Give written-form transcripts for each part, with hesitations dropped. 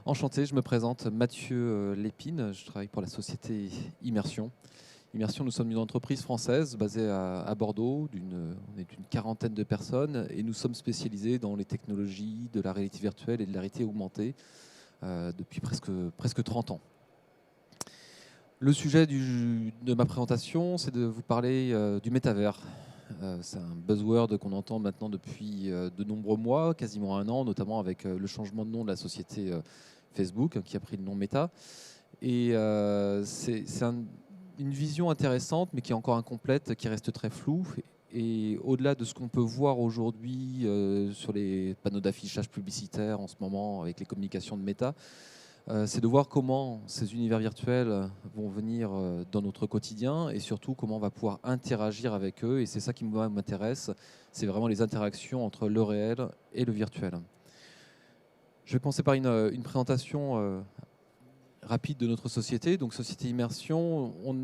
Enchanté, je me présente Mathieu Lépine, je travaille pour la société Immersion. Immersion, nous sommes une entreprise française basée à Bordeaux, on est une quarantaine de personnes et nous sommes spécialisés dans les technologies de la réalité virtuelle et de la réalité augmentée depuis presque 30 ans. Le sujet de ma présentation, c'est de vous parler du métavers. C'est un buzzword qu'on entend maintenant depuis de nombreux mois, quasiment un an, notamment avec le changement de nom de la société Facebook, qui a pris le nom Meta. Et une vision intéressante, mais qui est encore incomplète, qui reste très floue. Et au-delà de ce qu'on peut voir aujourd'hui sur les panneaux d'affichage publicitaire en ce moment, avec les communications de Meta, c'est de voir comment ces univers virtuels vont venir dans notre quotidien et surtout comment on va pouvoir interagir avec eux. Et c'est ça qui m'intéresse, c'est vraiment les interactions entre le réel et le virtuel. Je vais commencer par une présentation rapide de notre société. Donc, Société Immersion, on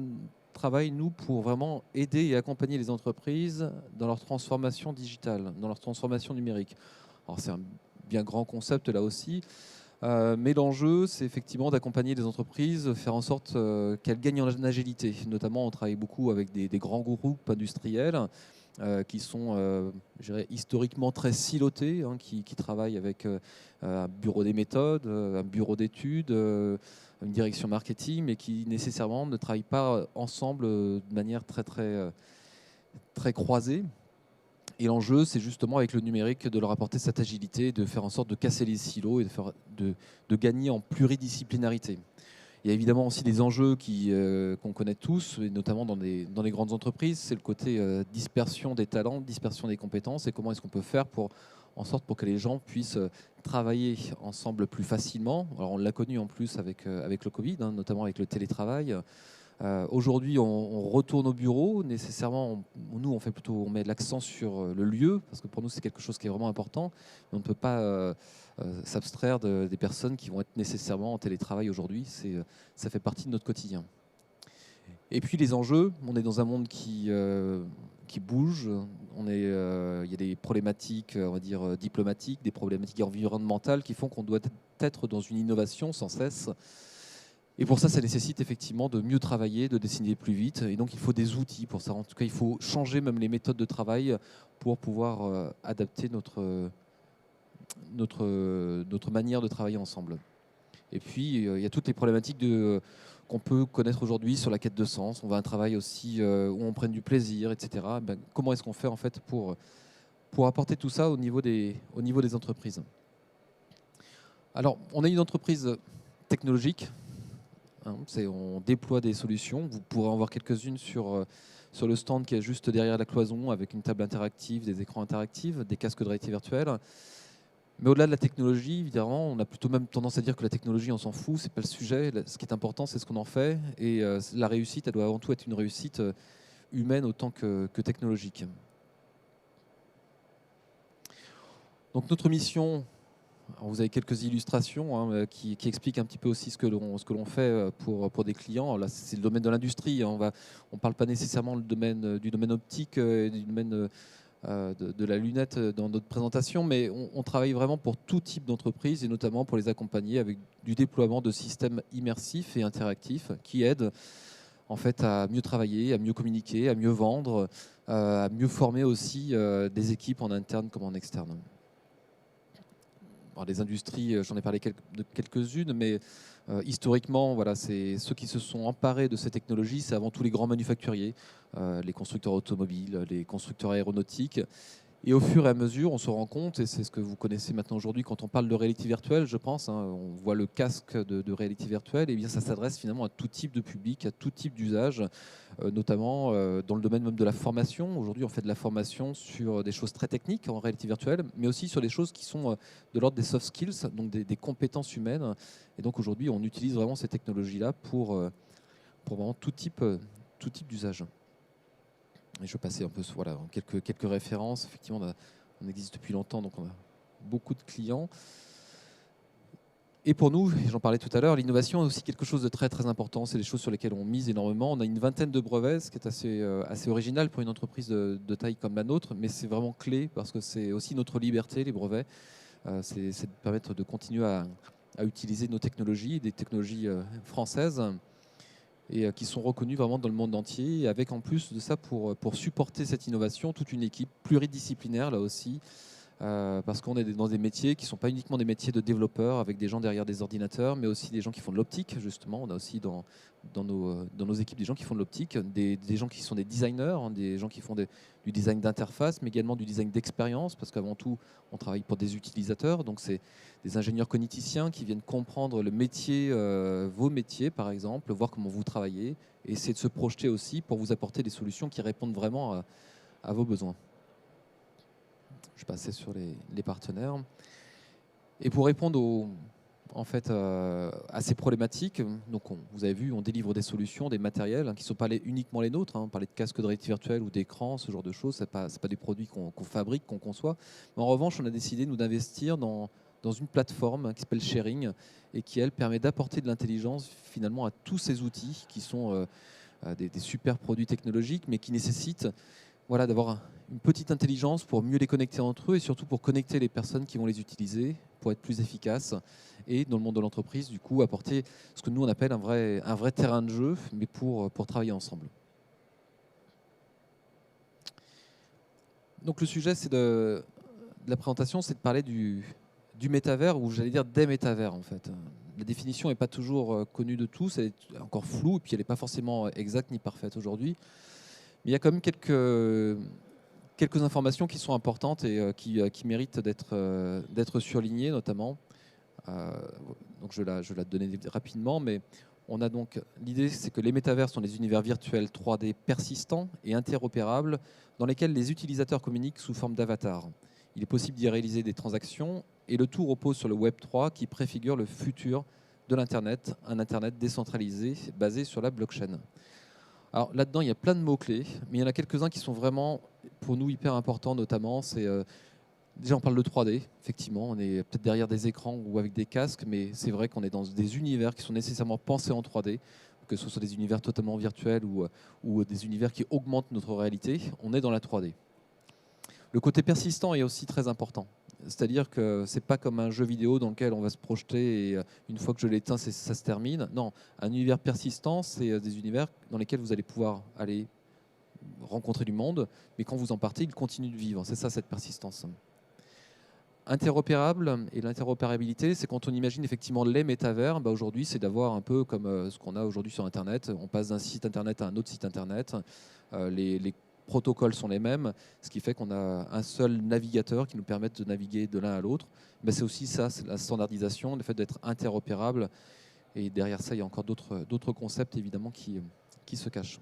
travaille, nous, pour vraiment aider et accompagner les entreprises dans leur transformation digitale, dans leur transformation numérique. Alors, c'est un bien grand concept là aussi. Mais l'enjeu, c'est effectivement d'accompagner les entreprises, faire en sorte qu'elles gagnent en agilité. Notamment, on travaille beaucoup avec des grands groupes industriels qui sont je dirais, historiquement très silotés, hein, qui travaillent avec un bureau des méthodes, un bureau d'études, une direction marketing, mais qui nécessairement ne travaillent pas ensemble de manière très croisée. Et l'enjeu, c'est justement avec le numérique de leur apporter cette agilité, de faire en sorte de casser les silos et de gagner en pluridisciplinarité. Il y a évidemment aussi des enjeux qu'on connaît tous, et notamment dans les grandes entreprises, c'est le côté dispersion des talents, dispersion des compétences, et comment est-ce qu'on peut faire en sorte pour que les gens puissent travailler ensemble plus facilement. Alors on l'a connu en plus avec le Covid, hein, notamment avec le télétravail. Aujourd'hui, on retourne au bureau. Nécessairement, nous, on met l'accent sur le lieu, parce que pour nous, c'est quelque chose qui est vraiment important. On ne peut pas s'abstraire des personnes qui vont être nécessairement en télétravail aujourd'hui. Ça fait partie de notre quotidien. Et puis les enjeux, on est dans un monde qui bouge. Il y a des problématiques, on va dire, diplomatiques, des problématiques environnementales qui font qu'on doit être dans une innovation sans cesse. Et pour ça, ça nécessite effectivement de mieux travailler, de dessiner plus vite. Et donc, il faut des outils pour ça. En tout cas, il faut changer même les méthodes de travail pour pouvoir adapter notre manière de travailler ensemble. Et puis, il y a toutes les problématiques qu'on peut connaître aujourd'hui sur la quête de sens. On va à un travail aussi où on prenne du plaisir, etc. Ben, comment est-ce qu'on fait en fait pour apporter tout ça au niveau des entreprises? Alors, on est une entreprise technologique. Hein, on déploie des solutions. Vous pourrez en voir quelques-unes sur le stand qui est juste derrière la cloison avec une table interactive, des écrans interactifs, des casques de réalité virtuelle. Mais au-delà de la technologie, évidemment, on a plutôt même tendance à dire que la technologie, on s'en fout, c'est pas le sujet. Ce qui est important, c'est ce qu'on en fait. Et la réussite, elle doit avant tout être une réussite humaine autant que technologique. Donc notre mission, alors vous avez quelques illustrations hein, qui expliquent un petit peu aussi ce que l'on fait pour des clients. Alors là, c'est le domaine de l'industrie. Hein. On ne parle pas nécessairement du domaine optique, du domaine de la lunette dans notre présentation, mais on travaille vraiment pour tout type d'entreprise et notamment pour les accompagner avec du déploiement de systèmes immersifs et interactifs qui aident en fait à mieux travailler, à mieux communiquer, à mieux vendre, à mieux former aussi des équipes en interne comme en externe. Alors, les industries, j'en ai parlé de quelques-unes, mais historiquement, voilà, c'est ceux qui se sont emparés de ces technologies, c'est avant tout les grands manufacturiers, les constructeurs automobiles, les constructeurs aéronautiques. Et au fur et à mesure, on se rend compte, et c'est ce que vous connaissez maintenant aujourd'hui quand on parle de réalité virtuelle, je pense, hein, on voit le casque de réalité virtuelle, et bien ça s'adresse finalement à tout type de public, à tout type d'usage, notamment dans le domaine même de la formation. Aujourd'hui, on fait de la formation sur des choses très techniques en réalité virtuelle, mais aussi sur des choses qui sont de l'ordre des soft skills, donc des compétences humaines. Et donc aujourd'hui, on utilise vraiment ces technologies-là pour vraiment tout type d'usage. Et je vais passer un peu sur voilà, quelques références. Effectivement, on existe depuis longtemps, donc on a beaucoup de clients. Et pour nous, j'en parlais tout à l'heure, l'innovation est aussi quelque chose de très très important. C'est des choses sur lesquelles on mise énormément. On a une vingtaine de brevets, ce qui est assez original pour une entreprise de taille comme la nôtre, mais c'est vraiment clé parce que c'est aussi notre liberté, les brevets. C'est de permettre de continuer à utiliser nos technologies, des technologies françaises, et qui sont reconnues vraiment dans le monde entier, et avec en plus de ça, pour supporter cette innovation, toute une équipe pluridisciplinaire là aussi, parce qu'on est dans des métiers qui ne sont pas uniquement des métiers de développeurs avec des gens derrière des ordinateurs, mais aussi des gens qui font de l'optique, justement. On a aussi dans nos équipes des gens qui font de l'optique, des gens qui sont des designers, hein, des gens qui font du design d'interface, mais également du design d'expérience, parce qu'avant tout, on travaille pour des utilisateurs. Donc, c'est des ingénieurs cogniticiens qui viennent comprendre le métier, vos métiers, par exemple, voir comment vous travaillez, et essayer de se projeter aussi pour vous apporter des solutions qui répondent vraiment à vos besoins. Je passais sur les partenaires. Et pour répondre à ces problématiques, donc vous avez vu, on délivre des solutions, des matériels qui ne sont pas uniquement les nôtres. On parlait de casques de réalité virtuelle ou d'écrans, ce genre de choses. Ce n'est pas des produits qu'on fabrique, qu'on conçoit. Mais en revanche, on a décidé, nous, d'investir dans une plateforme qui s'appelle Sharing et qui, elle, permet d'apporter de l'intelligence finalement à tous ces outils qui sont des super produits technologiques, mais qui nécessitent d'avoir une petite intelligence pour mieux les connecter entre eux et surtout pour connecter les personnes qui vont les utiliser, pour être plus efficaces et dans le monde de l'entreprise, du coup, apporter ce que nous on appelle un vrai terrain de jeu, mais pour travailler ensemble. Donc le sujet de la présentation, c'est de parler du métavers, ou j'allais dire des métavers en fait. La définition n'est pas toujours connue de tous, elle est encore floue et puis elle n'est pas forcément exacte ni parfaite aujourd'hui. Mais il y a quand même quelques informations qui sont importantes et qui méritent d'être surlignées, notamment. Donc je vais la donner rapidement, mais on a donc l'idée, c'est que les métavers sont des univers virtuels 3D persistants et interopérables dans lesquels les utilisateurs communiquent sous forme d'avatar. Il est possible d'y réaliser des transactions et le tout repose sur le Web 3 qui préfigure le futur de l'Internet, un Internet décentralisé basé sur la blockchain. Alors là-dedans, il y a plein de mots-clés, mais il y en a quelques-uns qui sont vraiment, pour nous, hyper importants, notamment. Déjà, on parle de 3D, effectivement. On est peut-être derrière des écrans ou avec des casques, mais c'est vrai qu'on est dans des univers qui sont nécessairement pensés en 3D, que ce soit des univers totalement virtuels ou des univers qui augmentent notre réalité. On est dans la 3D. Le côté persistant est aussi très important. C'est-à-dire que ce n'est pas comme un jeu vidéo dans lequel on va se projeter et une fois que je l'éteins, ça se termine. Non, un univers persistant, c'est des univers dans lesquels vous allez pouvoir aller rencontrer du monde, mais quand vous en partez, il continue de vivre. C'est ça, cette persistance. Interopérable, et l'interopérabilité, c'est quand on imagine effectivement les métavers, aujourd'hui, c'est d'avoir un peu comme ce qu'on a aujourd'hui sur Internet. On passe d'un site Internet à un autre site Internet. Les protocoles sont les mêmes, ce qui fait qu'on a un seul navigateur qui nous permet de naviguer de l'un à l'autre. Mais c'est aussi ça, c'est la standardisation, le fait d'être interopérable. Et derrière ça, il y a encore d'autres concepts évidemment qui se cachent.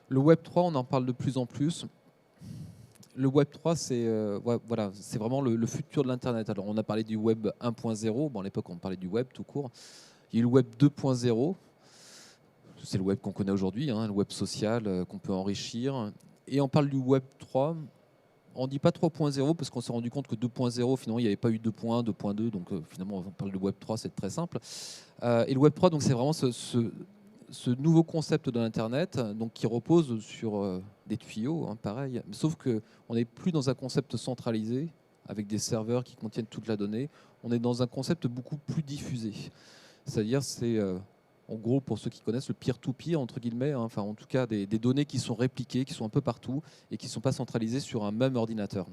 Le Web 3, on en parle de plus en plus. Le Web 3, c'est vraiment le futur de l'Internet. Alors, on a parlé du Web 1.0. Bon, à l'époque, on parlait du Web tout court. Il y a eu le Web 2.0. C'est le Web qu'on connaît aujourd'hui, le Web social qu'on peut enrichir. Et on parle du Web 3. On ne dit pas 3.0 parce qu'on s'est rendu compte que 2.0, finalement, il n'y avait pas eu 2.1, 2.2. Donc, finalement, on parle de Web 3, c'est très simple. Et le Web 3, donc, c'est vraiment ce nouveau concept de l'Internet, donc qui repose sur des tuyaux, pareil, sauf qu'on n'est plus dans un concept centralisé avec des serveurs qui contiennent toute la donnée. On est dans un concept beaucoup plus diffusé. C'est-à-dire, c'est en gros, pour ceux qui connaissent, le peer-to-peer, entre guillemets, enfin en tout cas des données qui sont répliquées, qui sont un peu partout et qui ne sont pas centralisées sur un même ordinateur.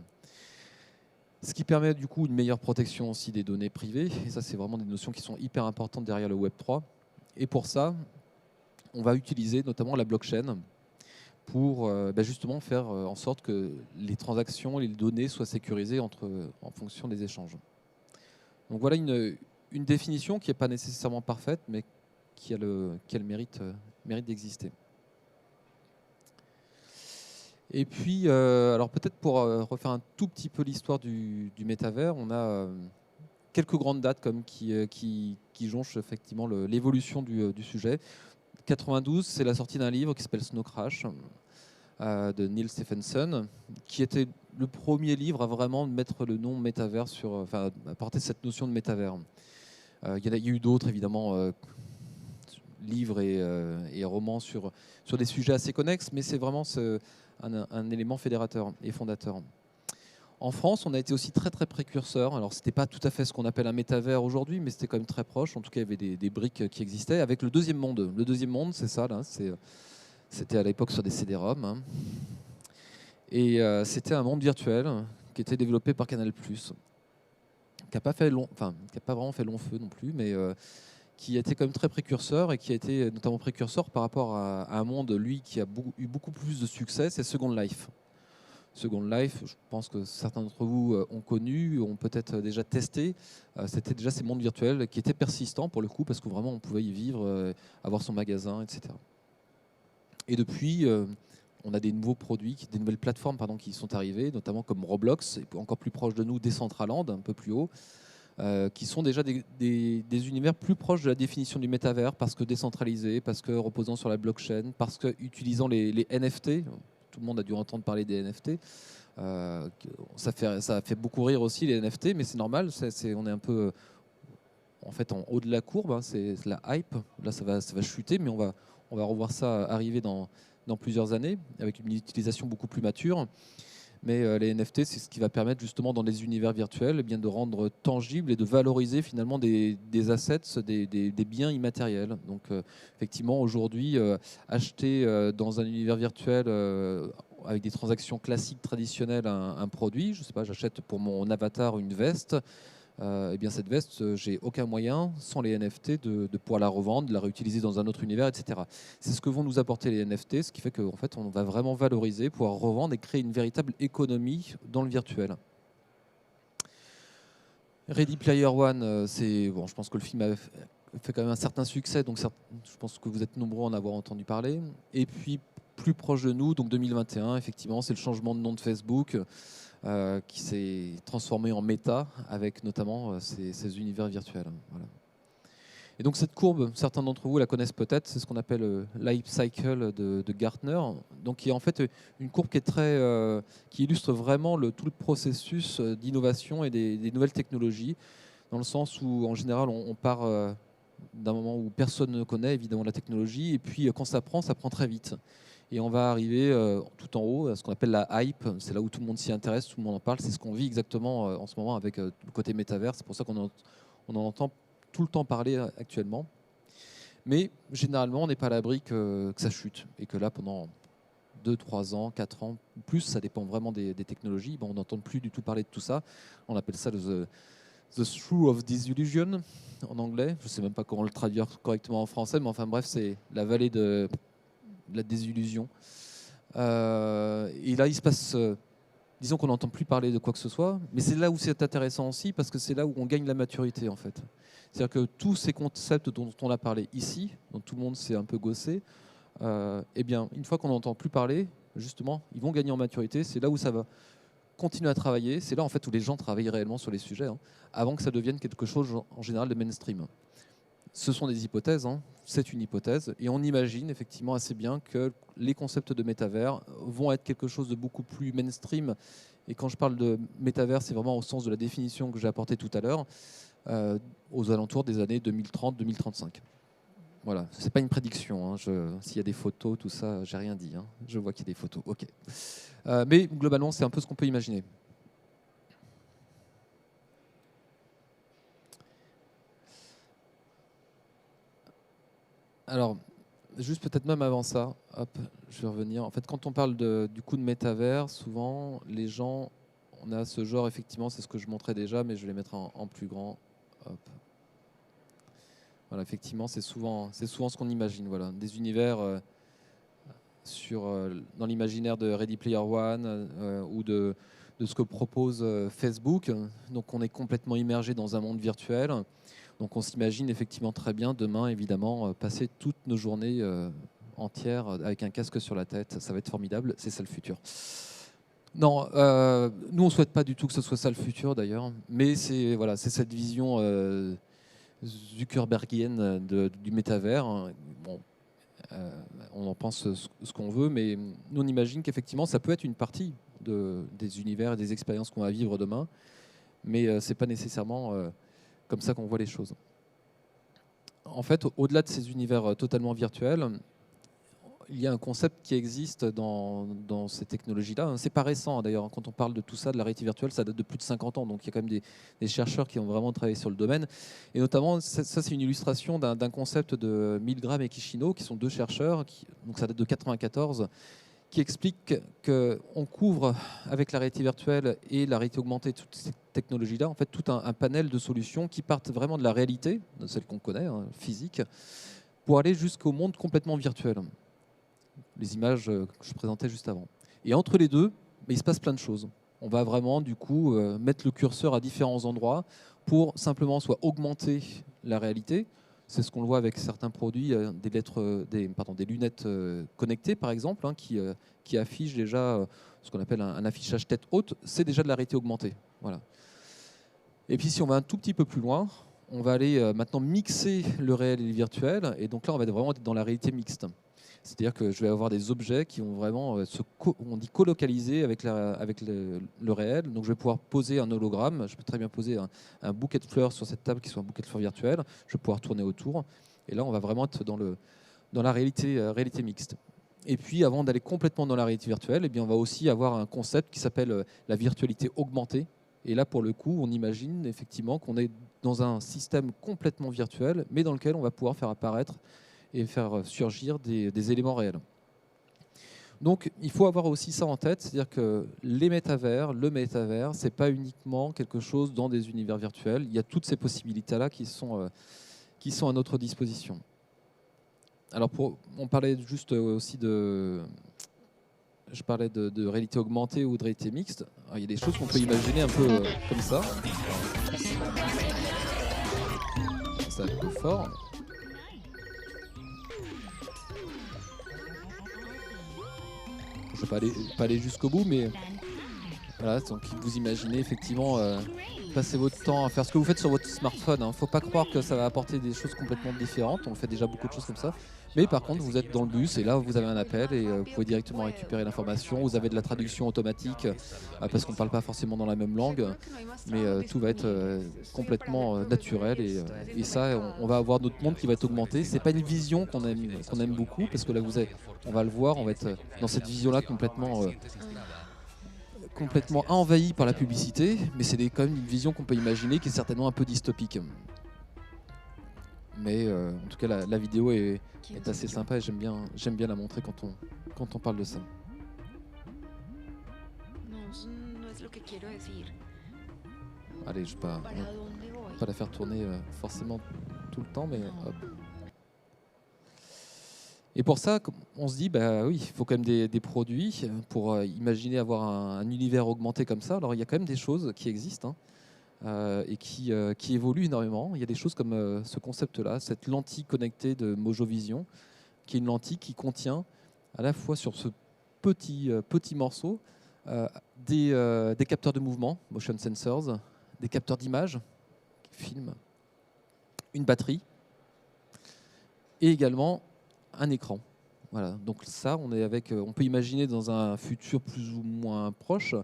Ce qui permet du coup une meilleure protection aussi des données privées. Et ça, c'est vraiment des notions qui sont hyper importantes derrière le Web 3. Et pour ça, on va utiliser notamment la blockchain pour justement faire en sorte que les transactions et les données soient sécurisées en fonction des échanges. Donc voilà une définition qui n'est pas nécessairement parfaite, mais qui a le mérite d'exister. Et puis, alors peut-être pour refaire un tout petit peu l'histoire du métavers, on a quelques grandes dates comme qui jonchent effectivement l'évolution du sujet. 92, c'est la sortie d'un livre qui s'appelle Snow Crash de Neil Stephenson, qui était le premier livre à vraiment mettre le nom métavers à porter cette notion de métavers. Il y a eu d'autres évidemment livres et romans sur des sujets assez connexes, mais c'est vraiment un élément fédérateur et fondateur. En France, on a été aussi très très précurseur. Alors, c'était pas tout à fait ce qu'on appelle un métavers aujourd'hui, mais c'était quand même très proche. En tout cas, il y avait des briques qui existaient avec le deuxième monde. Le deuxième monde, c'est ça, là. C'était à l'époque sur des CD-ROM, hein. Et c'était un monde virtuel qui était développé par Canal+, qui n'a pas fait qui a pas vraiment fait long feu non plus, mais qui a été quand même très précurseur et qui a été notamment précurseur par rapport à un monde, lui, qui a eu beaucoup plus de succès, c'est Second Life. Second Life, je pense que certains d'entre vous ont connu, ont peut-être déjà testé. C'était déjà ces mondes virtuels qui étaient persistants pour le coup, parce que vraiment on pouvait y vivre, avoir son magasin, etc. Et depuis, on a des nouveaux produits, des nouvelles plateformes pardon, qui sont arrivées, notamment comme Roblox, et encore plus proche de nous, Decentraland, un peu plus haut, qui sont déjà des univers plus proches de la définition du métavers, parce que décentralisés, parce que reposant sur la blockchain, parce que utilisant les NFT. Tout le monde a dû entendre parler des NFT. Ça a fait beaucoup rire aussi les NFT, mais c'est normal. On est un peu en fait en haut de la courbe. Hein, c'est la hype. Là, ça va chuter, mais on va revoir ça arriver dans plusieurs années avec une utilisation beaucoup plus mature. Mais les NFT, c'est ce qui va permettre justement dans les univers virtuels, eh bien, de rendre tangible et de valoriser finalement des assets, des biens immatériels. Donc effectivement, aujourd'hui, acheter dans un univers virtuel avec des transactions classiques, traditionnelles, un produit, je sais pas, j'achète pour mon avatar une veste, eh bien cette veste, j'ai aucun moyen, sans les NFT, de pouvoir la revendre, de la réutiliser dans un autre univers, etc. C'est ce que vont nous apporter les NFT, ce qui fait qu'en fait, on va vraiment valoriser, pouvoir revendre et créer une véritable économie dans le virtuel. Ready Player One, je pense que le film a fait quand même un certain succès, donc je pense que vous êtes nombreux à en avoir entendu parler. Et puis, plus proche de nous, donc 2021, effectivement, c'est le changement de nom de Facebook. Qui s'est transformé en méta avec notamment ces univers virtuels. Voilà. Et donc cette courbe, certains d'entre vous la connaissent peut-être, c'est ce qu'on appelle Life Cycle de Gartner, donc qui est en fait une courbe qui illustre vraiment tout le processus d'innovation et des nouvelles technologies, dans le sens où en général on part d'un moment où personne ne connaît évidemment la technologie, et puis quand ça prend très vite. Et on va arriver tout en haut, à ce qu'on appelle la hype. C'est là où tout le monde s'y intéresse, tout le monde en parle. C'est ce qu'on vit exactement en ce moment avec le côté métavers. C'est pour ça qu'on en entend tout le temps parler actuellement. Mais généralement, on n'est pas à l'abri que ça chute. Et que là, pendant 2, 3 ans, 4 ans, plus, ça dépend vraiment des technologies. Bon, on n'entend plus du tout parler de tout ça. On appelle ça the Shrew of Disillusion en anglais. Je ne sais même pas comment le traduire correctement en français, mais enfin bref, c'est la vallée de la désillusion. Et là, il se passe, disons qu'on n'entend plus parler de quoi que ce soit, mais c'est là où c'est intéressant aussi, parce que c'est là où on gagne la maturité, en fait. C'est-à-dire que tous ces concepts dont on a parlé ici, dont tout le monde s'est un peu gossé, eh bien, une fois qu'on n'entend plus parler, justement, ils vont gagner en maturité. C'est là où ça va continuer à travailler. C'est là, en fait, où les gens travaillent réellement sur les sujets, hein, avant que ça devienne quelque chose, en général, de mainstream. Ce sont des hypothèses, hein. C'est une hypothèse, et on imagine effectivement assez bien que les concepts de métavers vont être quelque chose de beaucoup plus mainstream. Et quand je parle de métavers, c'est vraiment au sens de la définition que j'ai apportée tout à l'heure, aux alentours des années 2030-2035. Voilà, c'est pas une prédiction, hein. S'il y a des photos, tout ça, j'ai rien dit, hein. Je vois qu'il y a des photos, ok. Mais globalement, c'est un peu ce qu'on peut imaginer. Alors, juste peut-être même avant ça, hop, je vais revenir. En fait, quand on parle du coup de métavers, souvent les gens, on a ce genre, effectivement, c'est ce que je montrais déjà, mais je vais les mettre en plus grand. Hop. Voilà, effectivement, c'est souvent ce qu'on imagine. Voilà, des univers dans l'imaginaire de Ready Player One ou de ce que propose Facebook. Donc, on est complètement immergé dans un monde virtuel. Donc on s'imagine effectivement très bien demain, évidemment, passer toutes nos journées entières avec un casque sur la tête. Ça va être formidable, c'est ça le futur. Non, nous on ne souhaite pas du tout que ce soit ça le futur d'ailleurs, mais c'est cette vision Zuckerbergienne du métavers. Bon, on en pense ce qu'on veut, mais nous on imagine qu'effectivement ça peut être une partie des univers et des expériences qu'on va vivre demain, mais ce n'est pas nécessairement comme ça qu'on voit les choses. En fait, au-delà de ces univers totalement virtuels, il y a un concept qui existe dans ces technologies-là. C'est pas récent d'ailleurs. Quand on parle de tout ça, de la réalité virtuelle, ça date de plus de 50 ans. Donc il y a quand même des chercheurs qui ont vraiment travaillé sur le domaine. Et notamment, ça c'est une illustration d'un concept de Milgram et Kishino, qui sont deux chercheurs, donc ça date de 94, qui expliquent qu'on couvre avec la réalité virtuelle et la réalité augmentée, toutes ces technologies-là, en fait, tout un panel de solutions qui partent vraiment de la réalité, de celle qu'on connaît, physique, pour aller jusqu'au monde complètement virtuel. Les images que je présentais juste avant. Et entre les deux, il se passe plein de choses. On va vraiment, du coup, mettre le curseur à différents endroits pour simplement soit augmenter la réalité. C'est ce qu'on le voit avec certains produits, des lunettes connectées, par exemple, qui affichent déjà ce qu'on appelle un affichage tête haute. C'est déjà de la réalité augmentée. Voilà. Et puis, si on va un tout petit peu plus loin, on va aller maintenant mixer le réel et le virtuel. Et donc là, on va vraiment être dans la réalité mixte. C'est-à-dire que je vais avoir des objets qui vont vraiment on dit colocaliser avec le réel. Donc je vais pouvoir poser un hologramme. Je peux très bien poser un bouquet de fleurs sur cette table qui soit un bouquet de fleurs virtuel. Je vais pouvoir tourner autour. Et là, on va vraiment être dans la réalité mixte. Et puis, avant d'aller complètement dans la réalité virtuelle, eh bien, on va aussi avoir un concept qui s'appelle la virtualité augmentée. Et là, pour le coup, on imagine effectivement qu'on est dans un système complètement virtuel, mais dans lequel on va pouvoir faire apparaître et faire surgir des éléments réels. Donc il faut avoir aussi ça en tête, c'est-à-dire que le métavers, ce n'est pas uniquement quelque chose dans des univers virtuels, il y a toutes ces possibilités-là qui sont à notre disposition. Alors on parlait juste aussi je parlais de réalité augmentée ou de réalité mixte. Alors, il y a des choses qu'on peut imaginer un peu comme ça. Ça va un peu fort. Je ne vais pas aller jusqu'au bout, mais voilà, donc vous imaginez effectivement passer votre temps à faire ce que vous faites sur votre smartphone. Il ne faut pas croire que ça va apporter des choses complètement différentes. On fait déjà beaucoup de choses comme ça. Mais par contre, vous êtes dans le bus et là, vous avez un appel et vous pouvez directement récupérer l'information. Vous avez de la traduction automatique parce qu'on ne parle pas forcément dans la même langue. Mais tout va être complètement naturel. Et ça, on va avoir notre monde qui va être augmenté. Ce n'est pas une vision qu'on aime beaucoup parce que là, on va le voir, on va être dans cette vision-là complètement envahi par la publicité, mais c'est quand même une vision qu'on peut imaginer qui est certainement un peu dystopique. Mais en tout cas, la vidéo est assez sympa et j'aime bien la montrer quand on parle de ça. Allez, je ne vais pas la faire tourner forcément tout le temps, mais hop. Et pour ça, on se dit, oui, il faut quand même des produits pour imaginer avoir un univers augmenté comme ça. Alors, il y a quand même des choses qui existent et qui évoluent énormément. Il y a des choses comme ce concept-là, cette lentille connectée de Mojovision, qui est une lentille qui contient à la fois sur ce petit morceau des capteurs de mouvement, motion sensors, des capteurs d'image qui filment, une batterie et également un écran. Voilà. Donc ça, on peut imaginer dans un futur plus ou moins proche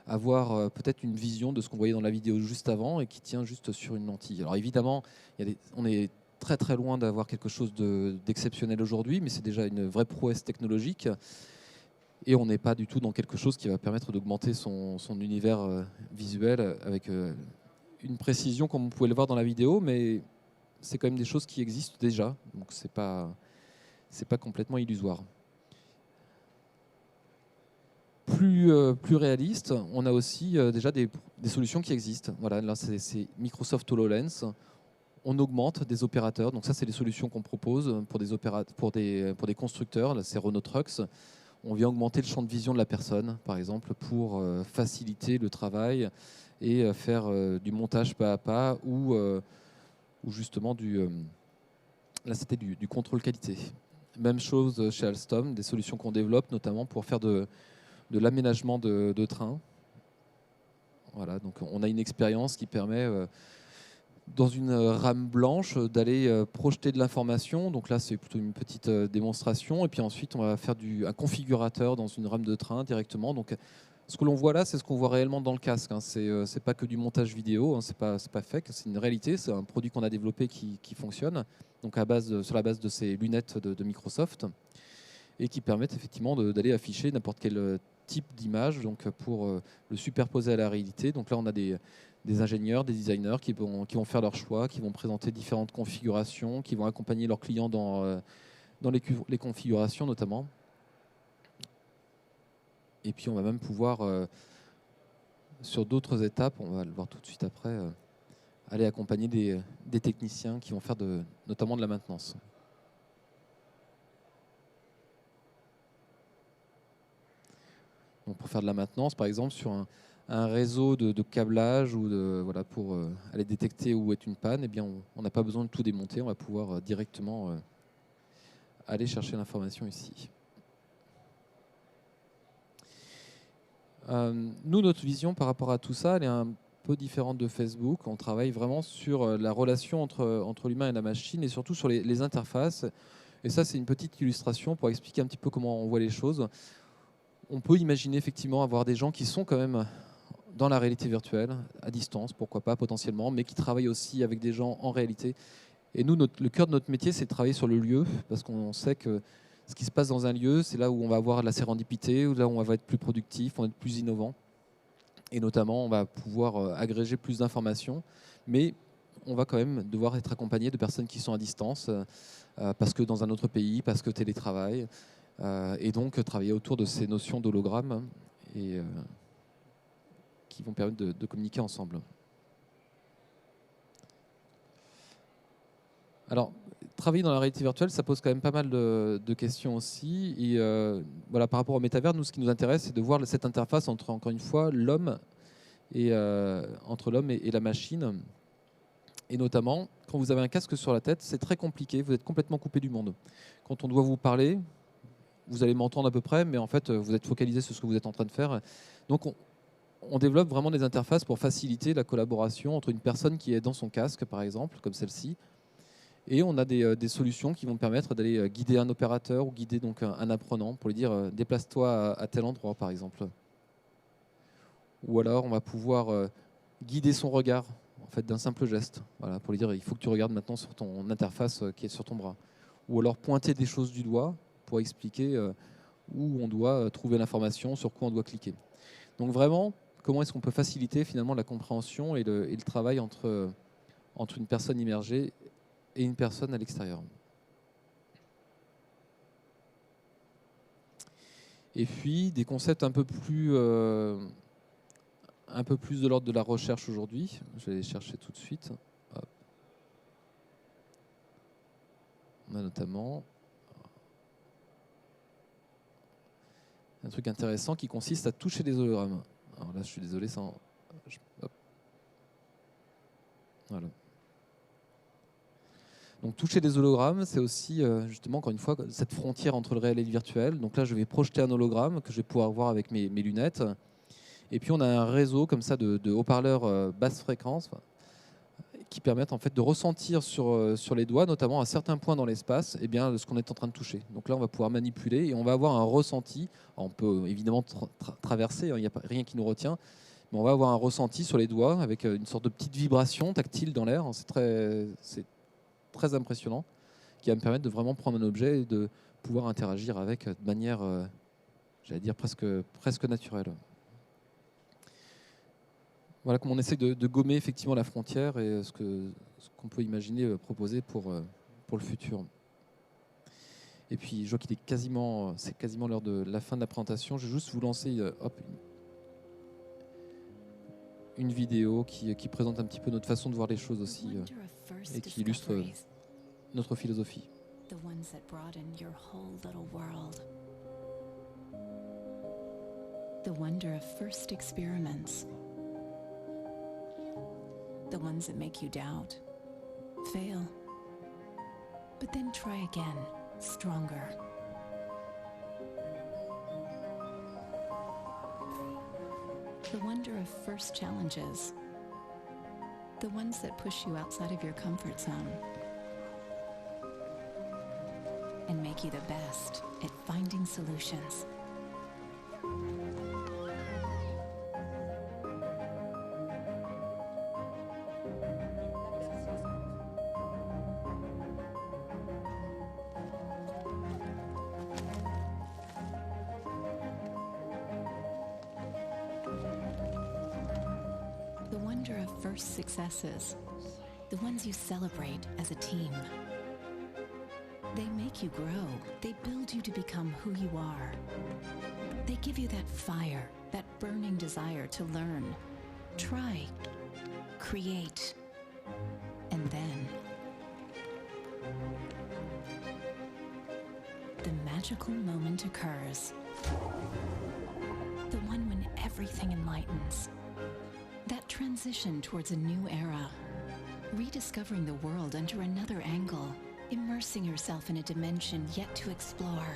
avoir peut-être une vision de ce qu'on voyait dans la vidéo juste avant et qui tient juste sur une lentille. Alors évidemment, on est très très loin d'avoir quelque chose d'exceptionnel aujourd'hui, mais c'est déjà une vraie prouesse technologique et on n'est pas du tout dans quelque chose qui va permettre d'augmenter son univers visuel avec une précision comme vous pouvez le voir dans la vidéo, mais c'est quand même des choses qui existent déjà, donc c'est pas complètement illusoire. Plus réaliste, on a aussi déjà des solutions qui existent. Voilà, là c'est Microsoft HoloLens. On augmente des opérateurs. Donc ça, c'est des solutions qu'on propose pour des constructeurs. Là, c'est Renault Trucks. On vient augmenter le champ de vision de la personne, par exemple, pour faciliter le travail et faire du montage pas à pas ou justement là, c'était du contrôle qualité. Même chose chez Alstom, des solutions qu'on développe notamment pour faire de l'aménagement de trains. Voilà, donc on a une expérience qui permet, dans une rame blanche, d'aller projeter de l'information. Donc là, c'est plutôt une petite démonstration. Et puis ensuite, on va faire un configurateur dans une rame de train directement. Donc ce que l'on voit là, c'est ce qu'on voit réellement dans le casque. C'est pas que du montage vidéo, c'est pas fake, c'est une réalité. C'est un produit qu'on a développé qui fonctionne. Donc sur la base de ces lunettes de Microsoft. et qui permettent effectivement d'aller afficher n'importe quel type d'image, donc pour le superposer à la réalité. Donc là, on a des ingénieurs, des designers qui vont faire leur choix, qui vont présenter différentes configurations, qui vont accompagner leurs clients dans les configurations notamment. Et puis on va même pouvoir, sur d'autres étapes, on va le voir tout de suite après, aller accompagner des techniciens qui vont faire notamment de la maintenance. Donc pour faire de la maintenance, par exemple, sur un réseau de câblage ou voilà, pour aller détecter où est une panne, eh bien, on n'a pas besoin de tout démonter, on va pouvoir directement aller chercher l'information ici. Nous, notre vision par rapport à tout ça, elle est un peu différente de Facebook. On travaille vraiment sur la relation entre l'humain et la machine et surtout sur les interfaces. Et ça, c'est une petite illustration pour expliquer un petit peu comment on voit les choses. On peut imaginer effectivement avoir des gens qui sont quand même dans la réalité virtuelle, à distance, pourquoi pas potentiellement, mais qui travaillent aussi avec des gens en réalité. Et nous, le cœur de notre métier, c'est de travailler sur le lieu, parce qu'on sait que ce qui se passe dans un lieu, c'est là où on va avoir de la sérendipité, où là où on va être plus productif, on va être plus innovant. Et notamment, on va pouvoir agréger plus d'informations, mais on va quand même devoir être accompagné de personnes qui sont à distance, parce que dans un autre pays, parce que télétravail, et donc travailler autour de ces notions d'hologramme et qui vont permettre de communiquer ensemble. Alors, travailler dans la réalité virtuelle, ça pose quand même pas mal de questions aussi. Et voilà, par rapport au métavers, nous, ce qui nous intéresse, c'est de voir cette interface entre, encore une fois, l'homme et entre l'homme et la machine. Et notamment, quand vous avez un casque sur la tête, c'est très compliqué. Vous êtes complètement coupé du monde. Quand on doit vous parler, vous allez m'entendre à peu près, mais en fait, vous êtes focalisé sur ce que vous êtes en train de faire. Donc, on développe vraiment des interfaces pour faciliter la collaboration entre une personne qui est dans son casque, par exemple, comme celle-ci, et on a des solutions qui vont permettre d'aller guider un opérateur ou guider donc un apprenant pour lui dire déplace-toi à tel endroit, par exemple. Ou alors, on va pouvoir guider son regard en fait, d'un simple geste, voilà, pour lui dire il faut que tu regardes maintenant sur ton interface qui est sur ton bras. Ou alors pointer des choses du doigt pour expliquer où on doit trouver l'information, sur quoi on doit cliquer. Donc vraiment, comment est-ce qu'on peut faciliter finalement la compréhension et le travail entre une personne immergée et une personne à l'extérieur. Et puis des concepts un peu plus de l'ordre de la recherche aujourd'hui. Je vais les chercher tout de suite. Hop. On a notamment un truc intéressant qui consiste à toucher des hologrammes. Alors là, je suis désolé, sans. Hop. Voilà. Donc toucher des hologrammes, c'est aussi justement encore une fois cette frontière entre le réel et le virtuel. Donc là, je vais projeter un hologramme que je vais pouvoir voir avec mes lunettes. Et puis on a un réseau comme ça de haut-parleurs basse fréquence qui permettent en fait de ressentir sur les doigts, notamment à certains points dans l'espace, eh bien, ce qu'on est en train de toucher. Donc là, on va pouvoir manipuler et on va avoir un ressenti. Alors, on peut évidemment traverser, il n'y a rien qui nous retient, mais on va avoir un ressenti sur les doigts avec une sorte de petite vibration tactile dans l'air. C'est très impressionnant, qui va me permettre de vraiment prendre un objet et de pouvoir interagir avec de manière, j'allais dire, presque naturelle. Voilà comment on essaie de gommer effectivement la frontière et ce qu'on peut imaginer proposer pour le futur. Et puis je vois qu'il est c'est quasiment l'heure de la fin de la présentation. Je vais juste vous lancer une vidéo qui présente un petit peu notre façon de voir les choses aussi et qui illustre notre philosophie. The ones that broaden your whole little world. The wonder of first experiments. The ones that make you doubt, fail, but then try again, stronger. The wonder of first challenges. The ones that push you outside of your comfort zone and make you the best at finding solutions. wonder of first successes, the ones you celebrate as a team. They make you grow. They build you to become who you are. They give you that fire, that burning desire to learn, try, create, and then the magical moment occurs. The one when everything enlightens. That transition towards a new era. Rediscovering the world under another angle. Immersing yourself in a dimension yet to explore.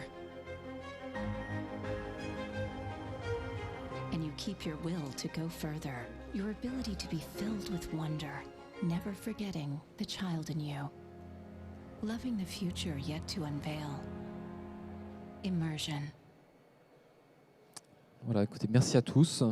And you keep your will to go further. Your ability to be filled with wonder. Never forgetting the child in you. Loving the future yet to unveil. Immersion. Voilà, écoutez, merci à tous.